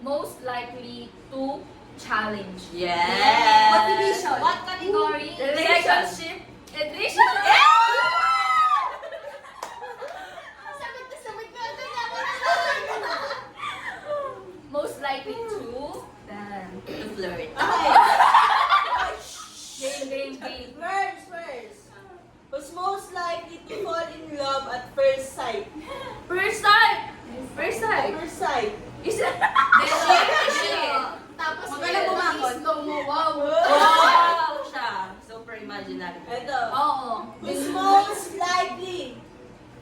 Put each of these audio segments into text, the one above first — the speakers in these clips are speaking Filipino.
most likely to challenge? Yes. What division? What category? Relationship. Relationship. Sagot na sagot na Most likely to To flirt. game. First. Who's most likely to fall in love at first sight? First time. First sight. Is it? Tapos Magaling bumangon. slow mo, wow. Wow! Siya. Super imaginary. Ito. Oo. Who's most likely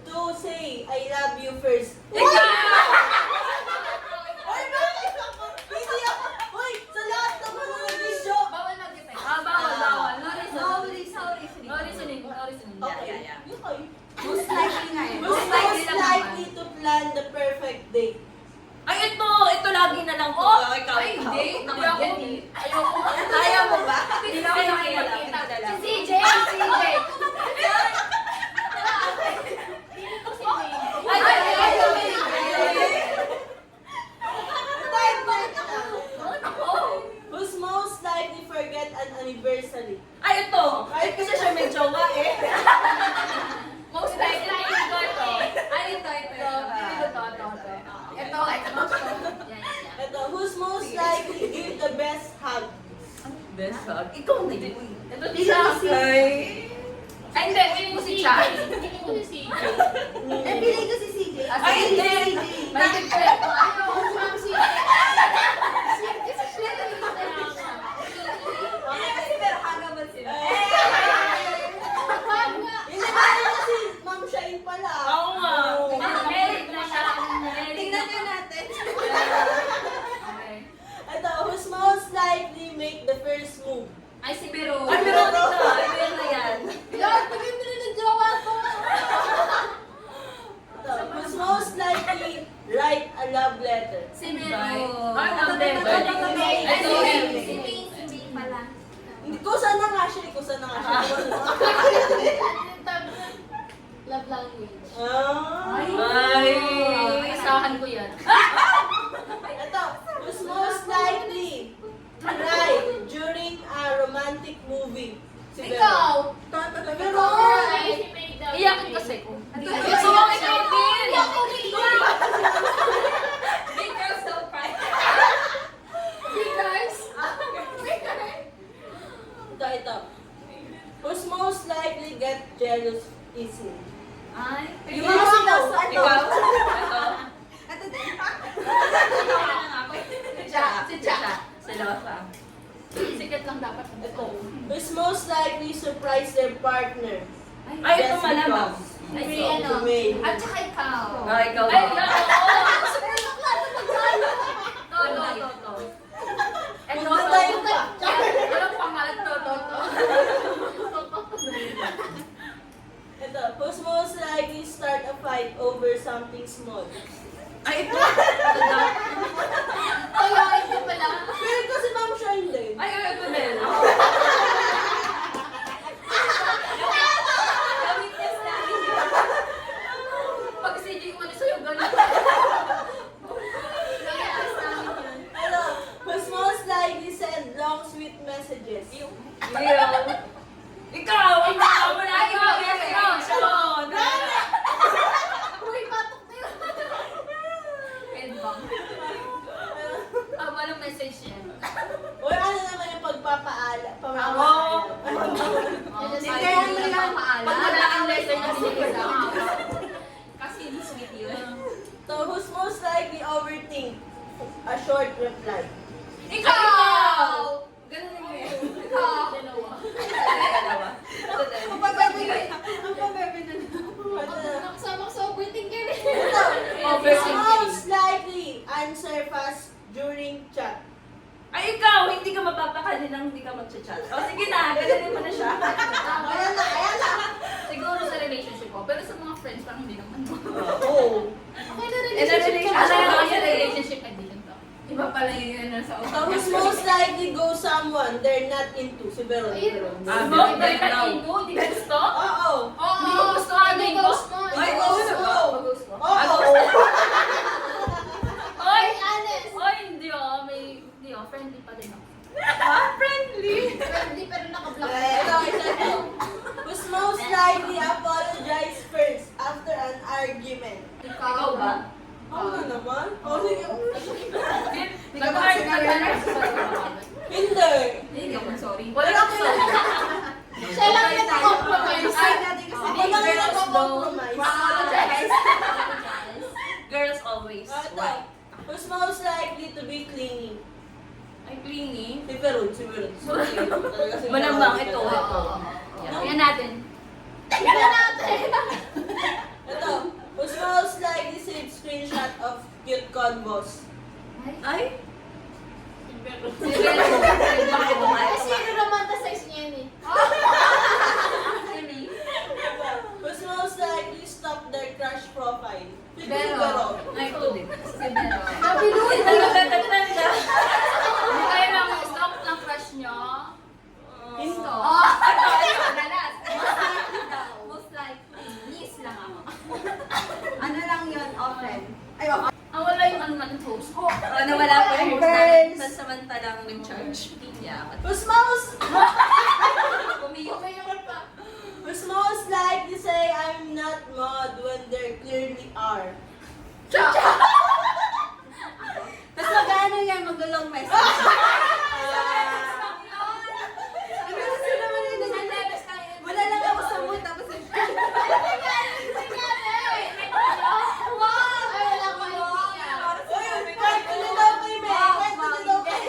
to say, I love you first? Ay, bakit ako? Hindi ako. Uy, sa lahat ng mga video. Bawal mag-depend. Bawal. No No reason. reasoning. Okay. Yeah. Okay. Most likely nga eh. Who's likely most lang likely to plan the perfect date? Ay, ito lagi na lang to. Oh, Ikaw. ay, hindi. Naman Ayoko. yan eh. Ayoko. Kaya mo ba? Hindi na ako nakikita. Si CJ. Who's most likely forget an anniversary? Ay, ito. Ay, kasi siya may jowa eh. Most likely ito. Ay, ito. Ito. Ito, who's most likely give the best hug? Best hug. Ikaw na yun. Ito si Chai. Ay, hindi. Feeling ko si Chai. Feeling ko si CJ. Pili ko si CJ. Ay, hindi. Balik ko lang. Ayaw ko ma'am CJ. Kasi siya na yung Kasi pero hagaman sila. Hindi ba si Ma'am Shine pala? Oo nga. Merit na siya. Tingnan nyo natin. Okay. Ito, who's most likely make the first move? Ay, si Biro. Ay, meron ito. Ay, meron na yan. Lord, bigyan mo na ng jowa ko. Ito, who's most likely write a love letter? Si Biro. Ay, hindi. Ay, si Biro. Si Pink pala. Hindi ko sana nga siya. Love language. Ay. Isahan ko yan. Ito, who's most likely to cry during a romantic movie? Si Bero. Ikaw. Pero, Iyakin kasi ko. Gusto mo ikaw din. Ako rin. Big girls don't cry. Fingers. ito. Who's most likely get jealous easily? Ay. Yung mga sinasabi. Ikaw. Ito. Ito din. Si Cha. Selosa. Sikat lang dapat. Ito. Who's most likely surprise their partner? Ay, ito malamang. Ay, si Ikaw, ano. si May. At saka ikaw. Ah, ikaw. Ay, oo. To. Ito, Punta tayo pa. Anong pangalan to? Ito. Who's most likely start a fight over something small? Ay, ito. Ito daw. Kaya ito pala. Pero ito si Ma'am Shine din. Ay, ito din. Pag si Jing ano sa'yo, ganun. Ano? Who's most likely send long sweet messages? Ikaw. Ikaw. Wala ikaw. Ikaw. Sean. Uy, batok na yun. Headbang. Walang message yan. O ano naman yung pagpapaala? Oo. Hindi Kaya mo lang Pag wala ang letter na binigay sa akin. Kasi sweet yun. So, who's most likely overthink a short reply? Ikaw! Ganun mo yun. Ikaw. Dalawa. Dalawa. Ito din. Ano na? Nakasama ko sa overthinker. Ito. Who's Overthinking. most likely answer fast during chat? Ay, ikaw. Hindi ka mapapakali nang hindi ka mag-chat. O, sige na. Ganun mo na siya. Ayan na. Siguro sa relationship ko, pero sa mga friends parang hindi naman. Oo. Okay na In a relationship. Ano Ano yung yung relationship condition to? Iba pala yun nasa So, who's most likely go someone they're not into? Si Veron. Ayun. Ah, Mo, very very now. into, hindi ko gusto. Oo. Hindi ko gusto ano yung ghost mo. Ay, Ghost ghost mo. mo. Gusto. Oo. Oy! Ay, honest. Oy, hindi friendly pa din ako. Friendly. Friendly pero naka-block. Ito. Who's most likely apologize first after an argument? Ikaw ba? Ako na naman. Oh, sige. Nag-heart ka na. Hindi. Hindi ako sorry. Wala akong sorry. Siya lang yung nag-compromise. Ay, natin kasi Ako lang yung girls nagko-compromise. Apologize. Girls always. Ito. Why? Who's most likely to be clingy? Ay, clingy. Si Perun. Talaga si Malambang Perun. ito. Yan natin. Ito. Who's most likely save screenshot of cute convos? Ay? Kasi yung romanticize niya yun eh. Who's most likely stop their crush profile? Si Pero. Perun. Ay, ito din. Nabiluin na lang. Tanda. Hindi kayo lang stop ng crush nyo. Hindi. Madalas. Most likely. Yes lang ako. Ano lang yun, often? Ay, Ang wala yung ano natin host. nawala pa yung Girls. sa samantalang nag-charge. Yeah. Who's most Kumiyok. pa. Who's most likely say I'm not mod when they clearly are? Tapos magano yan, magulong message. Wala lang ako sa mood, tapos Uy, kahit ano daw kayo, May. Kahit ano daw kayo.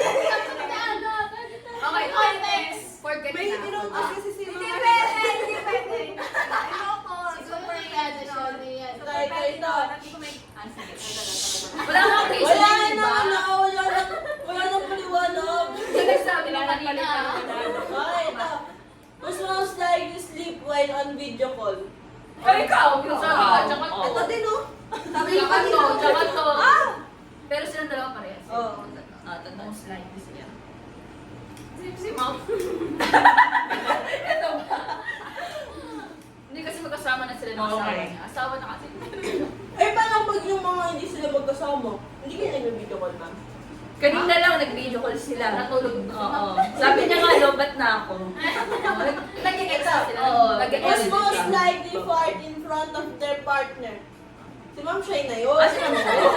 Okay, context. Forget May na. inutos kasi si Hindi Mama. pwede, hindi pwede. Super tradition yan. Ito. Wala kang reason, Wala di na, ba? wala nang paliwanag. Nagsabi lang kanina. Okay, ito. Who's most likely sleep while on video call? Ay, ikaw. Yung sabi ko, tsaka Oo. ito din oh. Sabi Tsaka ko to, kanina. tsaka to. Pero silang dalawa parehas. Oo. Most likely siya. Si Mom. Ito ba? Hindi kasi magkasama na sila ng asawa Okay. niya. Asawa na kasi. Eh, paano pag yung mga hindi sila magkasama? Hindi kayo nag-video call, ma'am? Kanina lang nag-video call sila. Natulog. Oo. Sabi niya nga, lobat na ako. Nag-extra sila. Oo. Who's most likely fart in front of their partner? Si Ma'am Shay na yun. Ah, sila na yun?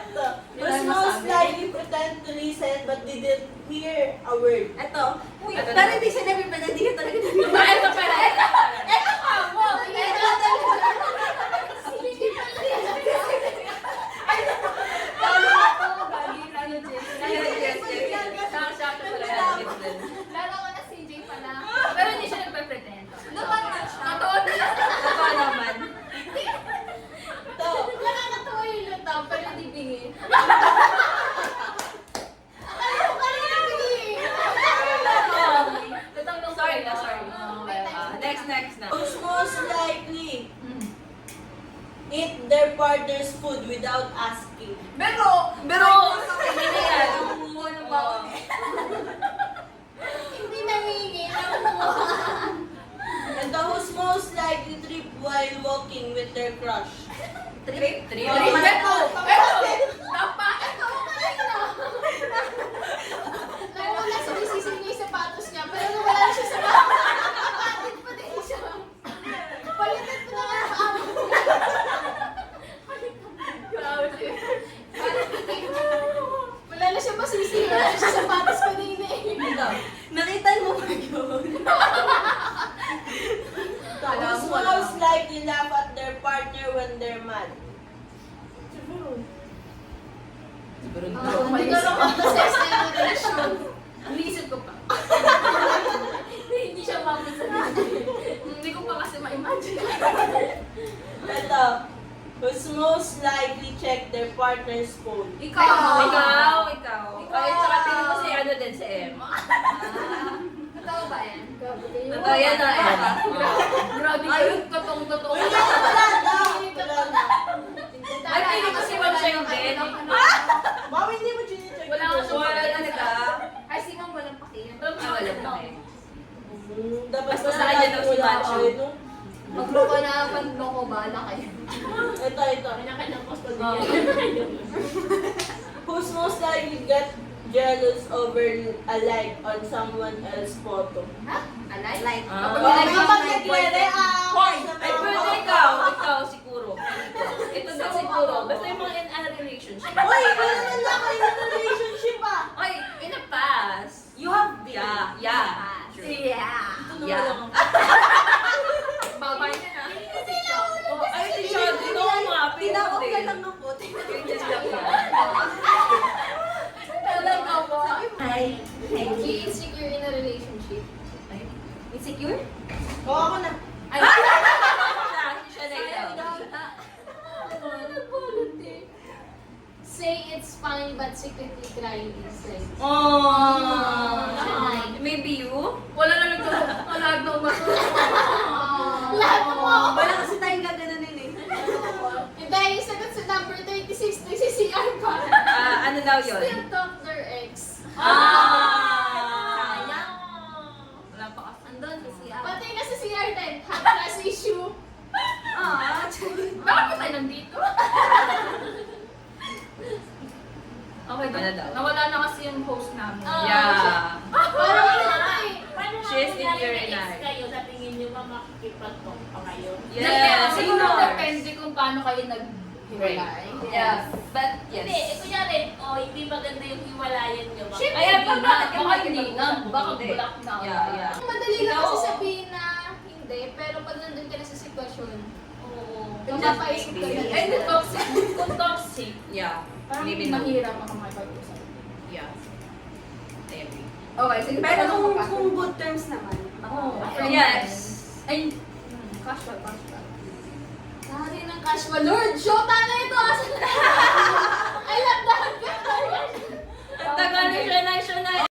Ito. Who's most likely pretend to listen but didn't hear a word? Ito. Uy, pero hindi siya namin hindi ka talaga namin. Ito pala. Ito ka mo. Lalo ko na CJ pala. Pero hindi siya nagpe-pretend. Totoo na. Totoo naman. Ito. Nakakatawa yung lutang, pero hindi bingi. Akala ko kanina bingi. Lutang nung Sorry na, sorry. Next na. Who's most likely eat their partner's food without asking? Pero, Hindi yan. Ano ba? Hindi nangingi. Nakuha. And who's most likely trip while walking with their crush? Trip. Ito! Tapa! Ito! Lalo na sumisisig niya yung sapatos niya, pero nung wala na siya sa kapatid pa din siya. Palitan ko na nga sa amo. Wala na siya masisig, wala na siya sa sapatos pa din eh. Nakita mo ba yun? Who's most likely laugh at their partner when they're mad? Hindi ko lang mag-assess na yung relasyon. Ang isip ko pa. Hindi siya mapasabi. Hindi ko pa kasi ma-imagine. Ito. Who's most likely check their partner's phone? Ikaw. Ay, tsaka tingin ko si ano din, si M. Totoo ba yan? Totoo yan na M. Grabe yun. Totoo-totoo. Wala na. Ay, tingin ko si Ma'am siya yung din. Mami, hindi mo chine-check. Wala ka siyang Wala talaga. Ay, si Ma'am walang pakiyan. Wala na eh. Dapat Basta sa kanya daw si Macho. Magloko na, panloko, bahala kayo. Ito. Kanya-kanyang post ko Oh. Who's most likely get jealous over a like on someone else's photo? Ha? Alay? Like. Kapag nagre-react Hoy! sa Ay, mga pwede photo. ikaw siguro. Ito na siguro. Basta yung mga in a relationship. Uy, ano naman lang kayo na relationship ah? Oy, in a past. You have been. Yeah. True. Yeah. Ito Yeah. naman lang. Babay na na. Oh, ay, si Sean, ito ang mga Tinawag pinag ka lang ng puti. Talaga ba? Hi. Thank you. Insecure in a relationship. Insecure? Oo, ako na. Ay, Siya na ikaw. say it's fine but secretly crying inside. Oh. Siya Maybe you? Wala na lahat na umasunod. Lahat mo. Wala kasi tayong gaganunin eh. Dahil sagot sa number 36, nagsisiyar pa. Ano daw yun? Still talk their ex. Sayang. Wala pa kasi. Andun, pati na sa CR din, hot class issue. Bakit ba tayo nandito? Okay, ano daw? Nawala na kasi yung host namin. Yeah. Parang ano na eh. She's in your line. kayo, sa tingin nyo ba makikipag-talk pa kayo? Yes. Siguro of course. depende kung paano kayo naghiwalay. Yeah. But yes. Hindi, kunyari, hindi maganda yung hiwalayan nyo. Siyempre, Ay, hindi baka na. hindi Baka na. hindi na. Baka Hindi. block na. Yeah, yeah. Madali lang Ikaw, kasi oo. sabihin na hindi, pero pag nandun ka na sa sitwasyon, Oo. mapapaisip ka na. Maybe. Eh, kung toxic, kung toxic, Yeah. parang Maybe no. mahirap ako makipag-usap. Yeah. I agree. Okay, sige. Pero tanong kung, ko pa. kung good terms naman. Oo. Yes. Ay, casual. Dahil ng casual. Lord, shota na ito!